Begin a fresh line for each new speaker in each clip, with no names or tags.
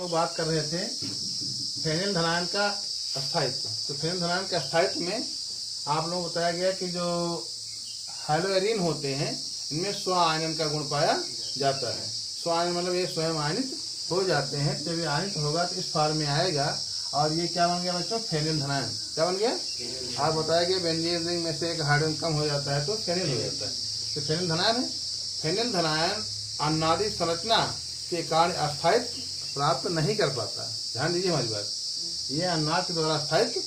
लोग बात कर रहे थे फेनिल धनायन का स्थायित्व। तो फेनिल धनायन के स्थायित्व में आप लोगों को बताया गया कि जो हैलोएरिन होते हैं इनमें स्व आयनन का गुण पाया जाता है। स्व आयन मतलब ये स्वयं आयनित हो जाते हैं। जब ये आयनित होगा तो इस फॉर्म में आएगा और ये क्या बन गया बच्चों? फेनिल धनायन। क्या बन गया? आप बताया कि बेंजीन रिंग में से एक हाइड्रोजन कम हो जाता है तो फेनिल हो जाता है। तो फेनिल धनायन है। फेनिल धनायन अन्नादि संरचना के कारण अस्थायित्व प्राप्त नहीं कर पाता। ध्यान दीजिए हमारी बात, ये अन्नाद के द्वारा स्थायित्व,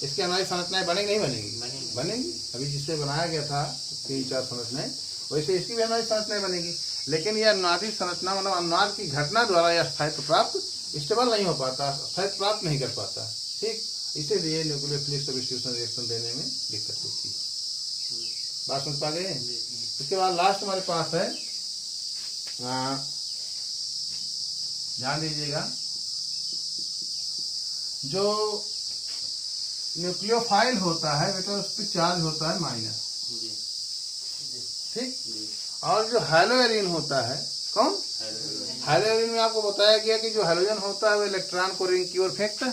इसकी अन्नादि संरचनाएं बनेंगी नहीं बनेंगी? बनेंगी। अभी जिससे बनाया गया था 3-4 संरचनाएं, वैसे इसकी भी अन्नादि संरचनाएं बनेगी। लेकिन यह अन्नादि संरचना मतलब अन्नाद की घटना द्वारा यह स्थायित्व प्राप्त स्टेबल नहीं हो पाता, स्थायित्व प्राप्त नहीं कर पाता। ठीक, इसीलिए न्यूक्लियोफिलिक सब्स्टिट्यूशन रिएक्शन देने में दिक्कत होती है। बात समझ पा गए? इसके बाद लास्ट हमारे पास है, ध्यान दीजिएगा, जो न्यूक्लियोफाइल होता है बेटा उस पर चार्ज होता है माइनस। ठीक, और जो हैलोएरिन होता है, कौन? हैलोएरिन में आपको बताया गया कि जो हैलोजन होता है वो इलेक्ट्रॉन को रिंग की ओर फेंकता है।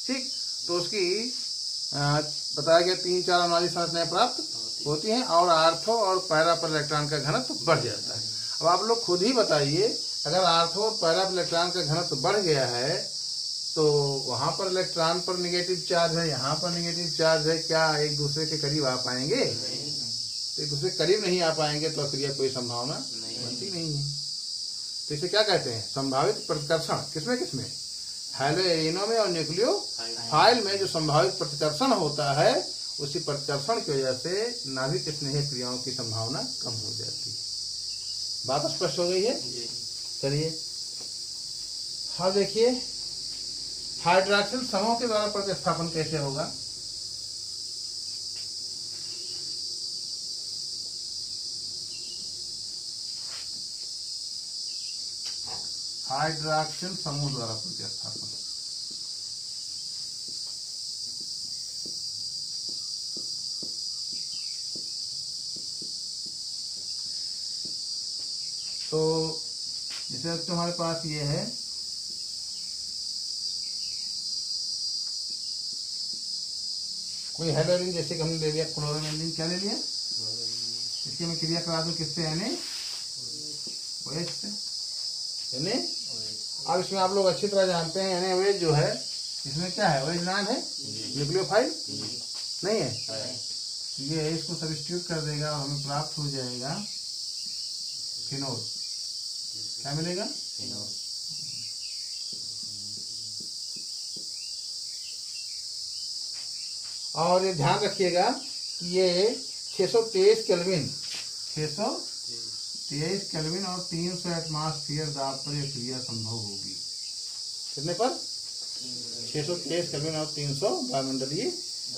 ठीक, तो उसकी बताया गया 3-4 अन्नादि संरचनाएं प्राप्त होती हैं और आर्थो और पैरा पर इलेक्ट्रॉन का घनत्व बढ़ जाता है। अब आप लोग खुद ही बताइए, अगर आर्थो और पैरा पर इलेक्ट्रॉन का घनत्व बढ़ गया है तो वहां पर इलेक्ट्रॉन पर नेगेटिव चार्ज है, यहाँ पर नेगेटिव चार्ज है, क्या एक दूसरे के करीब आ पाएंगे? तो एक दूसरे के करीब नहीं आ पाएंगे तो क्रिया कोई संभावना बनती नहीं है। तो इसे क्या कहते हैं? संभावित प्रतिकर्षण। किसमें किसमें? हैलोएरिनों में और न्यूक्लियोफाइल में जो संभावित प्रतिकर्षण होता है, उसी प्रतिकर्षण की वजह से नाभिक स्नेह क्रियाओं की संभावना कम हो जाती है। बात स्पष्ट हो गई है? चलिए हाँ, देखिए हाइड्रॉक्सिल समूह के द्वारा प्रतिस्थापन कैसे होगा? हाइड्रॉक्सिल समूह द्वारा प्रतिस्थापन। तो जैसे तुम्हारे पास ये है, कोई हैलोएरिन जैसे कि हमने ले लिया क्लोरोबेंजीन, क्या ले लिया? इसकी मैं क्रिया करा दूं किससे? NaOH से। Na, अब इसमें आप लोग अच्छी तरह जानते हैं NaOH जो है इसमें क्या है? OH नाम है, न्यूक्लियोफाइल नहीं है। ये इसको सब्स्टिट्यूट कर देगा और हमें प्राप्त हो जाएगा फिनोल। क्या मिलेगा? फिनोल। और ये ध्यान रखिएगा कि ये 623 केल्विन, 623 केल्विन और 300 एटमॉस्फेयर दाब पर यह क्रिया संभव होगी। कितने पर? 623 केल्विन और 300 वायुमंडलीय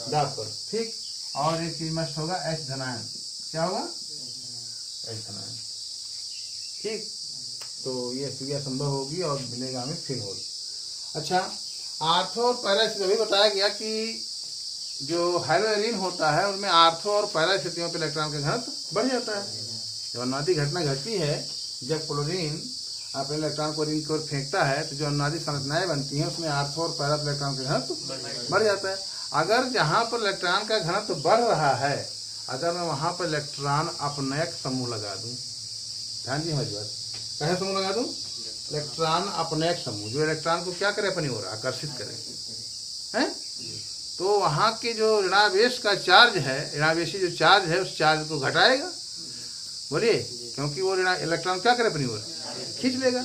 दाब पर। ठीक, और एक चीज मस्ट होगा H धनायन। क्या होगा? H धनायन। ठीक, तो यह क्रिया संभव होगी और मिलेगा हमें फिनोल। अच्छा, आर्थो और पैरा से अभी बताया गया कि जो हैलोएरिन होता है उनमें आर्थो और पैरा स्थितियों पर इलेक्ट्रॉन का घनत्व बढ़ जाता है। जब अन्नादि घटना घटती है, जब क्लोरीन अपने इलेक्ट्रॉन को रिंग की ओर फेंकता है तो जो अन्नादि संरचनाएं बनती हैं उसमें आर्थो और पैरा पर इलेक्ट्रॉन का घनत्व बढ़ जाता है। अगर जहाँ पर इलेक्ट्रॉन का घनत्व बढ़ रहा है, अगर मैं वहाँ पर इलेक्ट्रॉन अपनयक समूह लगा दूँ, ध्यान दी हमारी बात, कैसे समूह लगा दूँ? इलेक्ट्रॉन अपनयक समूह, जो इलेक्ट्रॉन को क्या करे? अपनी ओर आकर्षित करे, हैं? तो वहाँ के जो ऋणावेश का चार्ज है, ऋणावेशी जो चार्ज है उस चार्ज को घटाएगा। बोलिए, क्योंकि वो इलेक्ट्रॉन क्या करे? अपनी ओर खींच लेगा।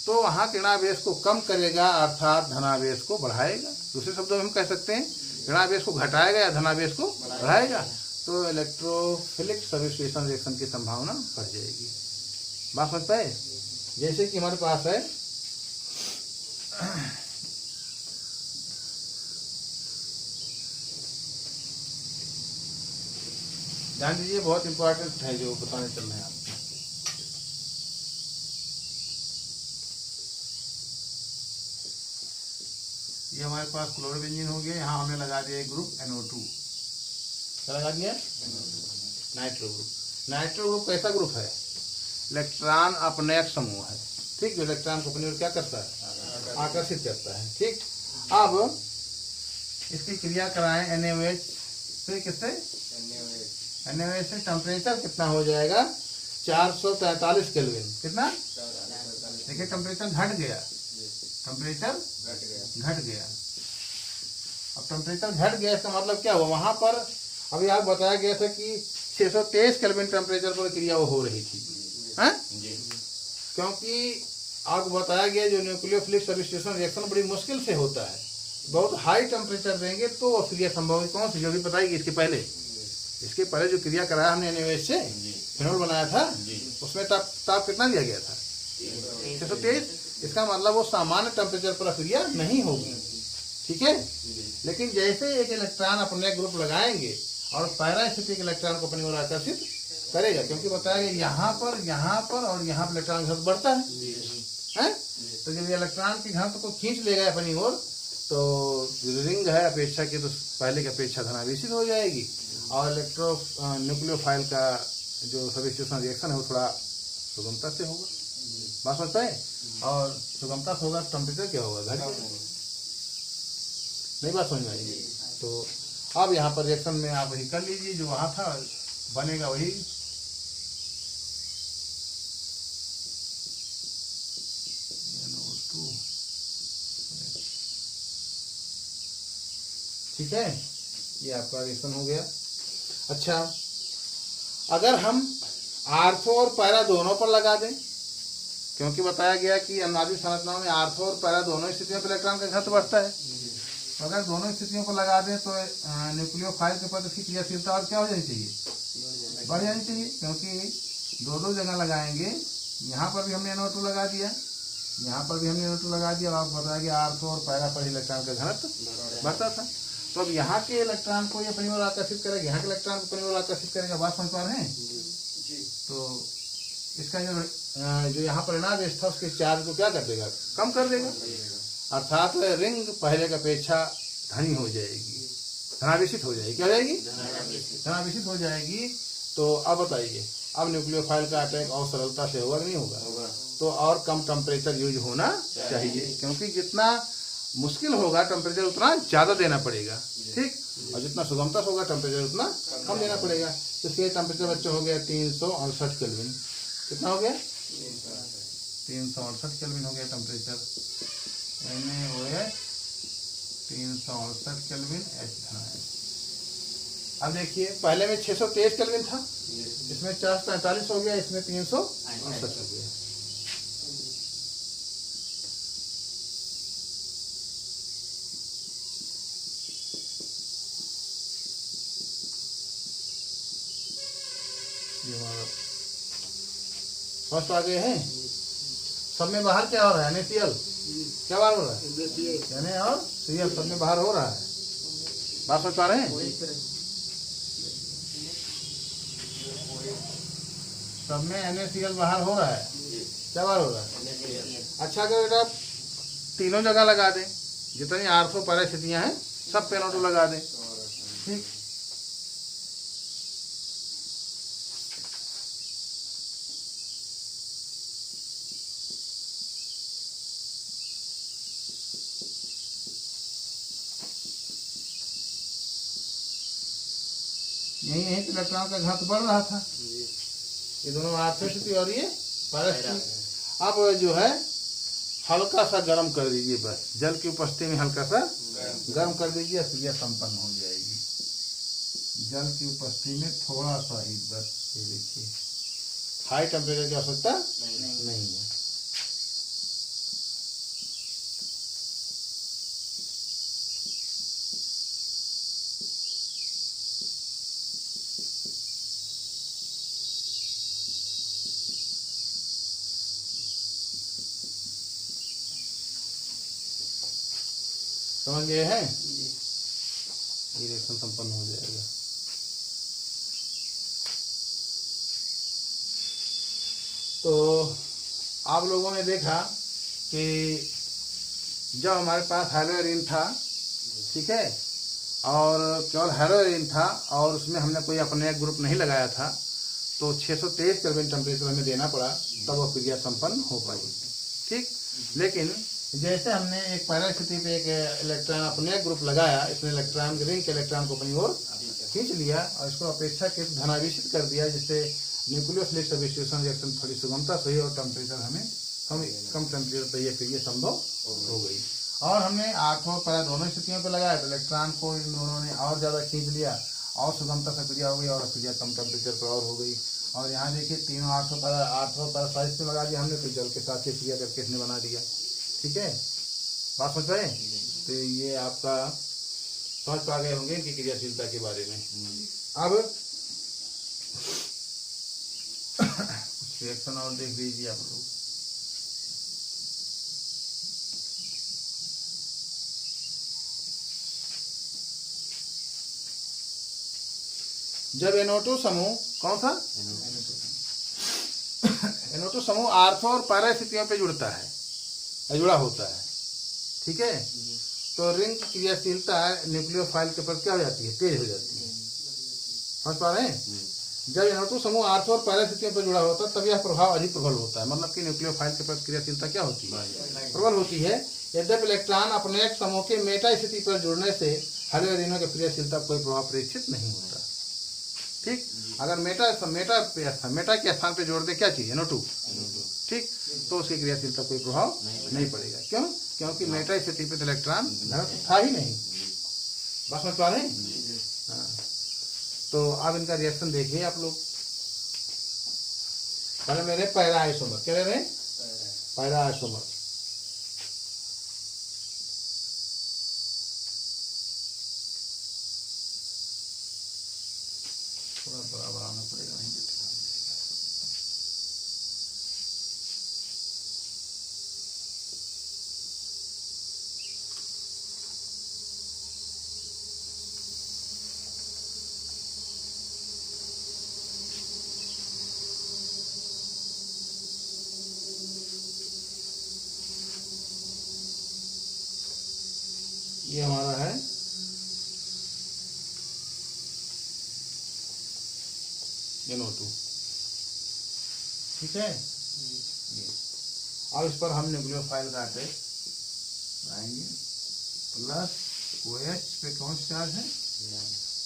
तो वहाँ के ऋणावेश को कम करेगा अर्थात धनावेश को बढ़ाएगा। दूसरे शब्दों में हम कह सकते हैं ऋणावेश को घटाएगा या धनावेश को बढ़ाएगा, तो इलेक्ट्रोफिलिक सब्स्टिट्यूशन रिएक्शन की संभावना बढ़ जाएगी। बात समझ पाए? जैसे कि हमारे पास है ध्यान दीजिए, बहुत इंपॉर्टेंट है जो बताने चल रहे हैं आपको। ये हमारे पास क्लोरोबेंजीन हो गया, यहाँ हमने लगा दिया एक ग्रुप NO2। क्या लगा दिया? Nitro group. नाइट्रो ग्रुप कैसा ग्रुप है? इलेक्ट्रॉन अपनयक समूह है। ठीक, जो इलेक्ट्रॉन को अपनी ओर क्या करता है? आकर्षित करता है। ठीक, अब इसकी क्रिया कराएं NaOH से, किससे? NaOH से टेम्परेचर कितना हो जाएगा? 443 केल्विन। कितना? देखिए टेम्परेचर घट गया, टेम्परेचर घट गया। अब टेम्परेचर घट गया इसका मतलब क्या हुआ? वहां पर अभी आप बताया गया था कि 623 केल्विन टेम्परेचर पर क्रिया वो हो रही थी, हैं? क्योंकि आपको बताया गया जो न्यूक्लियोफिलिक सब्स्टिट्यूशन रिएक्शन बड़ी मुश्किल से होता है, बहुत हाई टेम्परेचर देंगे तो वो क्रिया संभव है। कौन सी जो भी बताएगी इसके पहले जो क्रिया कराया हमने NaOH से फिनोल बनाया था, उसमें ताप कितना दिया गया था? 623। इसका मतलब वो सामान्य टेम्परेचर पर क्रिया नहीं होगी, ठीक है। लेकिन जैसे एक इलेक्ट्रॉन अपने ग्रुप लगाएंगे और पैरा स्थितिक इलेक्ट्रॉन को अपनी ओर आकर्षित करेगा, क्योंकि बताया गया यहाँ पर और यहाँ पर इलेक्ट्रॉन घनत्व बढ़ता है। तो जब ये इलेक्ट्रॉन की घनत्व को खींच लेगा अपनी ओर, तो रिंग है अपेक्षा की तो पहले की अपेक्षा धनावेशित हो जाएगी और न्यूक्लियोफाइल का जो सब्स्टिट्यूशन रिएक्शन है वो थोड़ा सुगमता से होगा। बात समझ पाए? और सुगमता से होगा तो टेम्परेचर क्या होगा? घट जाएगा। नहीं बात समझ में आएगी? तो अब यहाँ पर रिएक्शन में आप वही कर लीजिए जो वहाँ था, बनेगा वही। ठीक है, ये आपका रिएक्शन हो गया। अच्छा, अगर हम आर्थो और पैरा दोनों पर लगा दें, क्योंकि बताया गया कि अनादिक संरचनाओं में आर्थो और पैरा दोनों स्थितियों पर इलेक्ट्रॉन का घनत्व बढ़ता है, तो अगर दोनों स्थितियों पर लगा दें तो न्यूक्लियोफाइल के प्रति इसकी क्रियाशीलता और क्या हो जानी चाहिए? बढ़ जानी चाहिए, क्योंकि दो जगह लगाएंगे। यहाँ पर भी हमने NO2 लगा दिया, यहाँ पर भी हमने NO2 लगा दिया, और आपको बताया कि आर्थो और पैरा पर इलेक्ट्रॉन का घनत्व बढ़ता था। तो अब यहाँ के इलेक्ट्रॉन को ये अपनी ओर आकर्षित करेगा, यहाँ के इलेक्ट्रॉन को अपनी ओर आकर्षित करेगा। बात समझ पा रहे हैं? तो इसका जो यहाँ पर ऋणावेश था उसके चार्ज को क्या कर देगा? कम कर देगा, अर्थात रिंग पहले की अपेक्षा धनी हो जाएगी, धनावेशित हो जाएगी। क्या हो जाएगी? धनावेशित हो जाएगी। तो अब बताइए, अब न्यूक्लियोफाइल का अटैक और सरलता से होगा कि नहीं होगा? तो और कम टेम्परेचर यूज होना चाहिए, क्योंकि जितना मुश्किल होगा टेम्परेचर उतना ज़्यादा देना पड़ेगा, ठीक। और जितना सुगमता होगा टेम्परेचर उतना कम देना पड़ेगा। तो इसके टेम्परेचर बच्चे हो गया 368 केल्विन। कितना हो गया? 368 केल्विन हो गया टेम्परेचर। NaOH 368 kelvin H। अब देखिए, पहले में 623 केल्विन था, इसमें 443 हो गया, इसमें 368 हो गया। फर्स्ट आ गए हैं। सब में बाहर क्या हो रहा है? NaCl क्या बाहर हो रहा है? Na और Cl सब में बाहर हो रहा है। बात समझ पा रहे हैं? सब में NaCl बाहर हो रहा है। क्या बाहर हो रहा है? अच्छा, अगर आप तीनों जगह लगा दें, जितनी आर्थो पैरा स्थितियां हैं सब पे NO2 लगा दें, ठीक। यही इलेक्ट्रॉन का घनत्व बढ़ रहा था, ये दोनों आर्थो स्थिति और ये पैरा स्थिति। अब जो है हल्का सा गर्म कर दीजिए, बस जल की उपस्थिति में हल्का सा गर्म कर दीजिए, क्रिया संपन्न हो जाएगी। जल की उपस्थिति में थोड़ा सा ही, बस ये देखिए, हाई टेम्परेचर की आवश्यकता नहीं है। समझ गए हैं? ये रिएक्शन संपन्न हो जाएगा। तो आप लोगों ने देखा कि जब हमारे पास हेलोरिन था, ठीक है, और केवल हेलोरिन था और उसमें हमने कोई अपने ग्रुप नहीं लगाया था, तो 623 केल्विन टेम्परेचर हमें देना पड़ा, तब वह क्रिया संपन्न हो पाई, ठीक। लेकिन जैसे हमने एक पहला स्थिति पे एक इलेक्ट्रॉन अपने ग्रुप लगाया, इसने इलेक्ट्रॉन रिंग के इलेक्ट्रॉन को अपनी ओर खींच लिया और इसको अपेक्षाकृत धनावेशित कर दिया, जिससे न्यूक्लियोफिलिक सब्स्टिट्यूशन रिएक्शन थोड़ी सुगमता से हुई और टेम्परेचर हमें कम टेम्परेचर पर ये संभव हो गई। और हमने आठवां पैरा दोनों स्थितियों पर लगाया तो इलेक्ट्रॉन को इन दोनों ने और ज़्यादा खींच लिया और सुगमता से क्रिया हो गई और क्रिया कम टेम्परेचर पर और हो गई। और यहाँ देखिए तीनों आठवां पैरा साइज में लगा दिया हमने, तो जल के साथ ही क्रिया करके इसने बना दिया। ठीक है, बात समझ पाए? तो ये आपका समझ पा गए होंगे इनकी क्रियाशीलता के बारे में। अब रिएक्शन और देख लीजिए आप लोग। जब NO2 समूह कौन सा NO2 समूह आर्थो और पैरा स्थितियों पे जुड़ता है, जुड़ा होता है, ठीक है, तो रिंग की क्रियाशीलता न्यूक्लियोफाइल के प्रति क्या हो जाती है? तेज हो जाती है। समझ पा रहे हैं? जब NO2 समूह आर्थो और पैरा स्थितियों पर जुड़ा होता है तब यह प्रभाव अधिक प्रबल होता है, मतलब कि न्यूक्लियोफाइल के प्रति क्रियाशीलता क्या होती है? प्रबल होती है। यद्यपि इलेक्ट्रॉन अपने एक समूह के मेटा स्थिति पर जुड़ने से हरे अधीनों की क्रियाशीलता कोई प्रभाव प्रेक्षित नहीं होता। ठीक, अगर मेटा के स्थान पे जोड़ दे क्या चीज NO2, ठीक, तो उसकी क्रियाशीलता कोई प्रभाव नहीं पड़ेगा। क्यों? क्योंकि मेटा स्थिति पे इलेक्ट्रॉन था ही नहीं। बस समझ पा रहे हैं? हाँ, तो अब इनका रिएक्शन देखिए आप लोग। पहले मेरे पैरा आइसोमर, क्या ले रहे हैं? Para isomer. थोड़ा बड़ा बढ़ाना पड़ेगा, नहीं बैठेगा। ये हमारा है NO2, ठीक है। अब इस पर हम न्यूक्लियोफाइल का अटैच लाएंगे, प्लस OH पे कौन सा चार्ज है?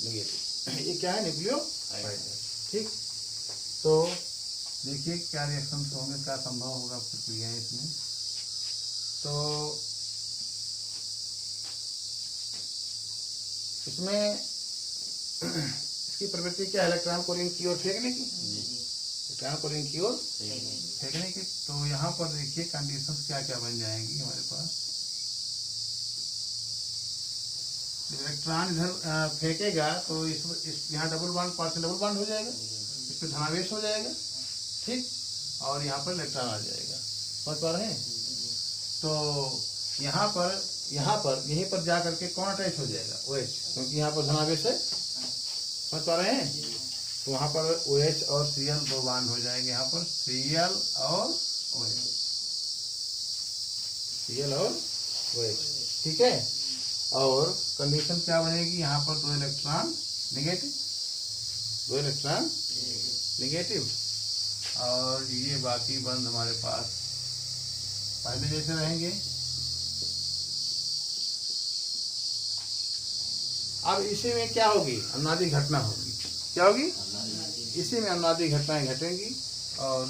नेगेटिव। ये क्या है? न्यूक्लियोफाइल। ठीक, तो देखिए क्या रिएक्शन होंगे, क्या संभव होगा प्रक्रिया इसमें। तो इसमें इसकी प्रवृत्ति क्या है? इलेक्ट्रॉन को रिंग की ओर फेंकने की, इलेक्ट्रॉन को रिंग की ओर फेंकने की। तो यहाँ पर देखिए कंडीशंस क्या क्या बन जाएंगी हमारे पास। इलेक्ट्रॉन इधर फेंकेगा तो इस यहाँ double bond, partial double bond हो जाएगा, इस पर धनावेश हो जाएगा, ठीक, और यहाँ पर इलेक्ट्रॉन आ जाएगा। समझ पा रहे हैं? तो यहाँ पर यहीं पर जा करके कौन अटैच हो जाएगा? OH, क्योंकि यहाँ पर धनावेश है। समझ पा रहे हैं? तो वहाँ पर OH और Cl दो बॉन्ड हो जाएंगे, यहाँ पर Cl और OH, Cl और OH, ठीक है। और कंडीशन क्या बनेगी? यहाँ पर दो इलेक्ट्रॉन नेगेटिव, और ये बाकी बंद हमारे पास पहले जैसे रहेंगे। अब इसी में क्या होगी? अनुनादी घटना होगी। क्या होगी? इसी में अनुनादी घटनाएं घटेंगी और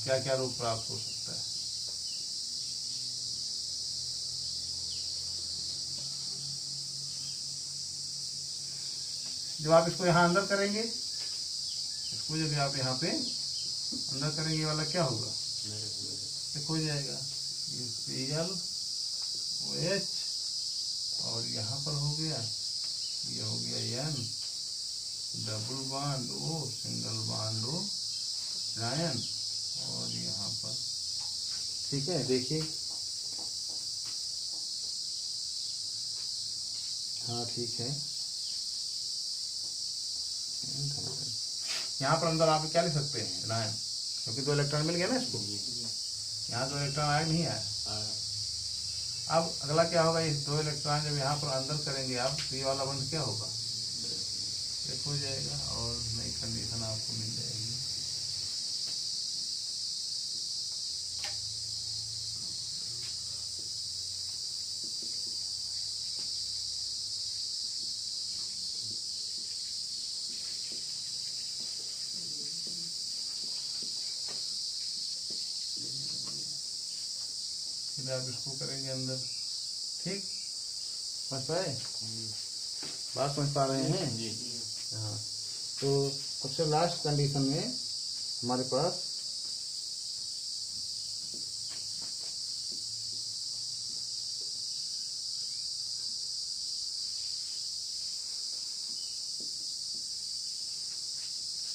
क्या क्या रूप प्राप्त हो सकता है। जब आप इसको यहाँ अंदर करेंगे, इसको जब आप यहाँ पे अंदर करेंगे, ये वाला क्या होगा? हो जाएगा Cl OH, और यहाँ पर हो गया, ये हो गया N, double bond O, single bond O, ion, और यहाँ पर, ठीक है। देखिए, हाँ ठीक है। यहाँ पर अंदर आप क्या लिख सकते हैं? आयन, क्योंकि दो इलेक्ट्रॉन मिल गया ना इसको। यहाँ दो इलेक्ट्रॉन आया नहीं आया। अब अगला क्या होगा? ये दो इलेक्ट्रॉन जब यहाँ पर अंदर करेंगे आप, तो ये वाला बंद क्या होगा? एक हो जाएगा और नई कंडीशन आपको मिल जाएगी। फिर आप इसको करेंगे अंदर। ठीक, समझ पाए? बात समझ पा रहे हैं? हाँ। तो सबसे लास्ट कंडीशन में हमारे पास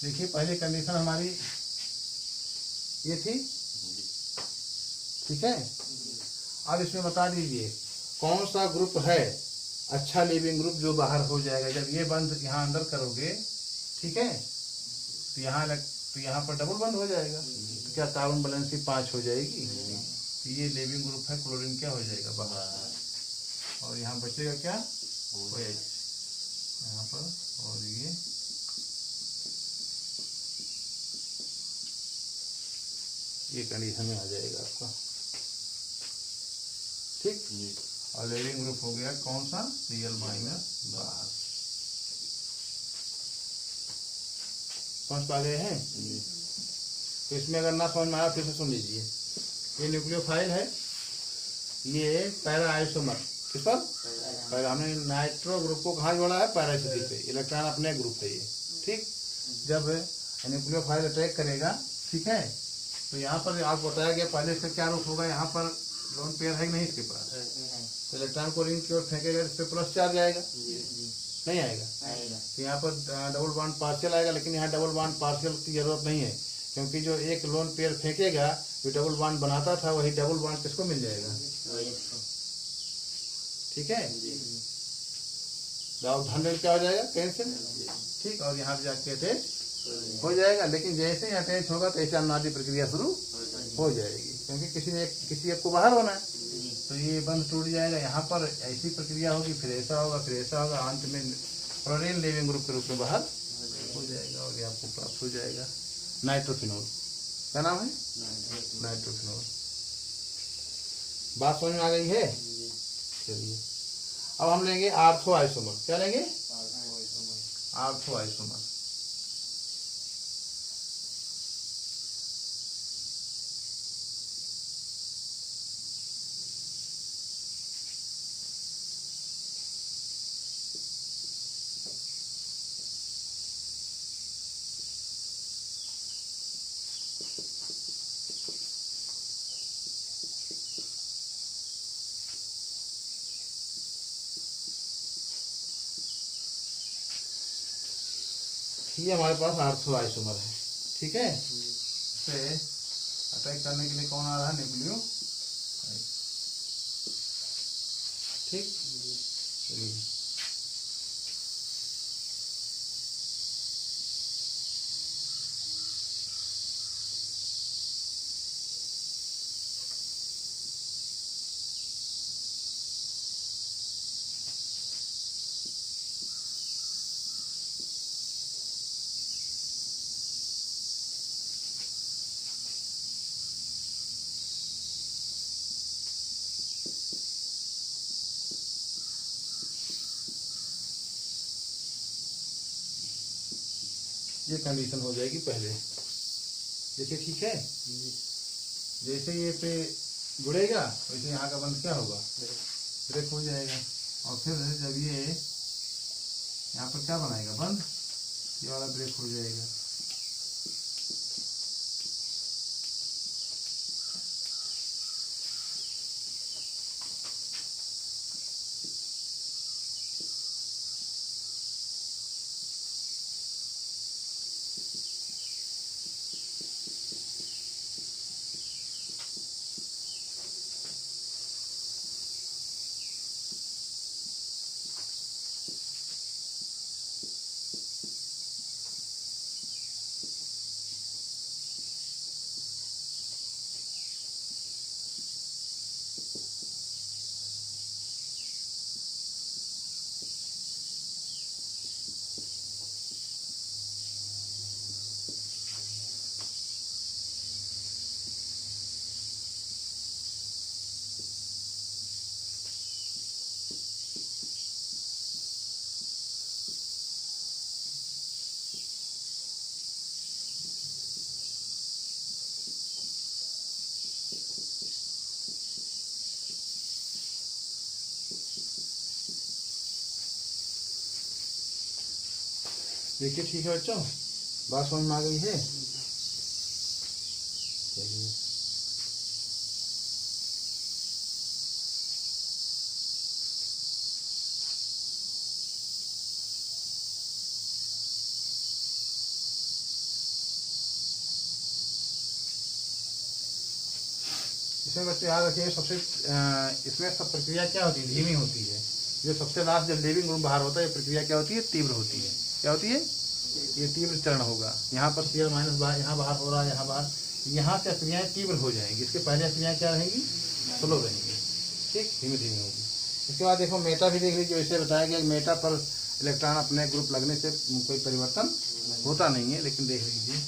देखिए, पहली कंडीशन हमारी ये थी, ठीक है। अब इसमें बता दीजिए कौन सा ग्रुप है अच्छा लिविंग ग्रुप जो बाहर हो जाएगा जब ये बंद यहाँ अंदर करोगे, ठीक है। तो यहाँ पर डबल बंद हो जाएगा, तो क्या कार्बन बैलेंसी 5 हो जाएगी। तो ये लिविंग ग्रुप है, क्लोरीन क्या हो जाएगा बाहर, और यहाँ बचेगा क्या, OH यहाँ पर, और ये कंडीशन में आ जाएगा आपका। ठीक, और लिविंग ग्रुप हो गया कौन सा, Cl- बाहर। समझ पा गए हैं? तो इसमें अगर ना समझ में आया फिर से सुन लीजिए। ये न्यूक्लियोफाइल है, ये पैरा आइसोमर, किस पर, पैरा। हमने नाइट्रो ग्रुप को कहाँ जोड़ा है, पैरा स्थिति पे, इलेक्ट्रॉन अपने ग्रुप पे ये। ठीक, जब न्यूक्लियोफाइल अटैक करेगा, ठीक है, तो यहाँ पर आपको बताया गया पहले इसका क्या रूप होगा, यहाँ पर लोन पेयर है कि नहीं इसके पास, तो इलेक्ट्रॉन को रिंग की ओर फेंकेगा, इस पर प्लस चार्ज आएगा, नहीं आएगा। तो यहाँ पर डबल बॉन्ड पार्शियल आएगा, लेकिन यहाँ डबल बॉन्ड पार्शियल की जरूरत नहीं है, क्योंकि जो एक लोन पेयर फेंकेगा जो डबल बॉन्ड बनाता था वही डबल बॉन्ड किसको मिल जाएगा, ठीक है। दाव 100 क्या हो जाएगा, कैंसिल। ठीक, और यहाँ पे जाके अटैच हो जाएगा, लेकिन जैसे ही अटैच होगा तो ऐसे अनुनादी प्रक्रिया शुरू हो जाएगी, क्योंकि किसी एक को बाहर होना है, तो ये बंद टूट जाएगा। यहाँ पर ऐसी प्रक्रिया होगी, फिर ऐसा होगा, फिर ऐसा होगा, अंत में क्लोरीन लिविंग ग्रुप के रूप में बाहर हो जाएगा, और ये आपको प्राप्त हो जाएगा नाइट्रोफिनॉल। क्या नाम है, नाइट्रोफिनॉल। बात समझ में आ गई है? चलिए, अब हम लेंगे आर्थो आइसोमर। क्या लेंगे, आर्थो आइसोमर। ये हमारे पास आर्थो आइसोमर है, ठीक है। इसे अटैक करने के लिए कौन आ रहा है, न्यूक्लियो, ठीक। ये कंडीशन हो जाएगी पहले, देखिए, ठीक है। जैसे ये पे जुड़ेगा वैसे यहाँ का बंद क्या होगा, ब्रेक हो जाएगा, और फिर जब ये यहाँ पर क्या बनाएगा, बंद, ये वाला ब्रेक हो जाएगा। देखिए ठीक है बच्चों, बात समझ में आ गई है? चलिए इसमें बच्चे याद रखिए, सबसे इसमें सब प्रक्रिया क्या होती है, धीमी होती है। जो सबसे लास्ट जब लेविंग ग्रुप बाहर होता है, ये प्रक्रिया क्या होती है, तीव्र होती है। क्या होती है? ये तीव्र चरण होगा। यहाँ पर सीआर माइनस बाहर, यहाँ बाहर हो रहा है, यहाँ बाहर, यहाँ से क्रियाएं तीव्र हो जाएंगी। इसके पहले क्रियाएं क्या रहेंगी, स्लो रहेंगी। ठीक, धीमे धीमे होगी। इसके बाद देखो मेटा भी देख लीजिए, जैसे बताया गया मेटा पर इलेक्ट्रॉन अपने ग्रुप लगने से कोई परिवर्तन होता नहीं है, लेकिन देख लीजिए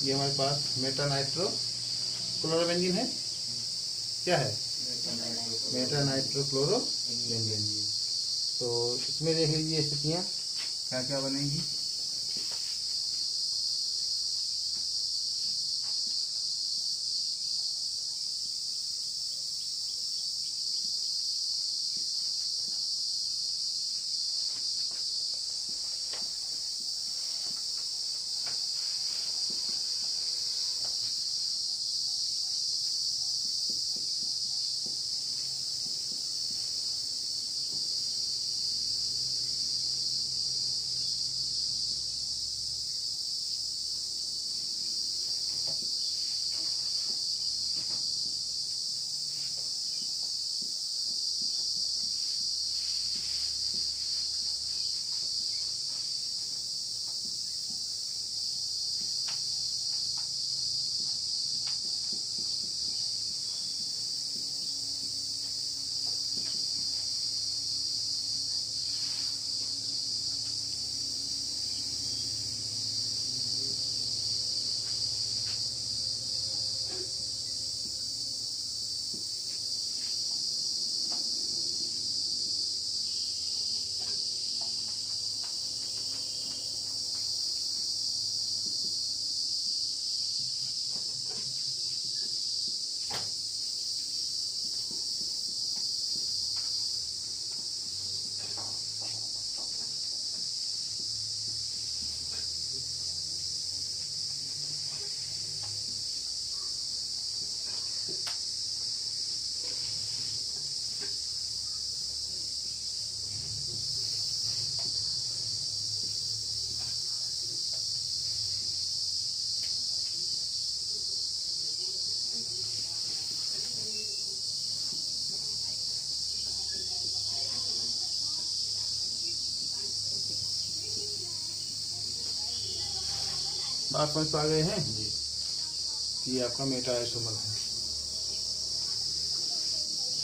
ये हमारे पास मेटा नाइट्रो क्लोरोबेंजीन है। क्या है? Meta nitro chlorobenzene. तो इसमें देख लीजिए स्थितियाँ क्या क्या बनेंगी। बात समझ पा गए हैं जी? ये आपका मेटा आइसोमर है।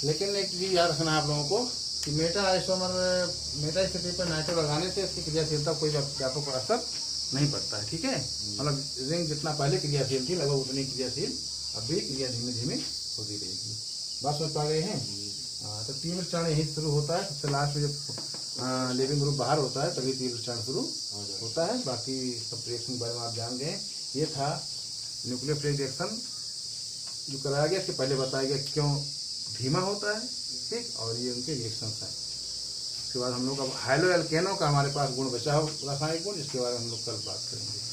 लेकिन एक चीज याद रखना आप लोगों को कि मेटा आइसोमर, मेटा स्थिति पर नाइट्रो लगाने से इसकी क्रियाशीलता कोई व्यापक असर नहीं पड़ता है। ठीक है, मतलब रिंग जितना पहले क्रियाशील थी लगभग उतनी क्रियाशील अब भी क्रिया धीमे धीमे होती रहेगी। बात समझ पा गए हैं? तो तीव्र चरण यही शुरू होता है, सबसे लास्ट में जब लिविंग ग्रुप बाहर होता है तभी तीव्र चरण शुरू होता है। बाकी सब रिएक्शन के बारे में आप जान गए। ये था न्यूक्लियोफिलिक रिएक्शन जो कराया गया, इसके पहले बताया गया क्यों धीमा होता है। ठीक, और ये उनके रिएक्शंस हैं। उसके बाद हम लोग अब हाइलो एल्केनो का हमारे पास गुण बचा हो, रासायनिक गुण, जिसके बारे में हम लोग कल बात करेंगे।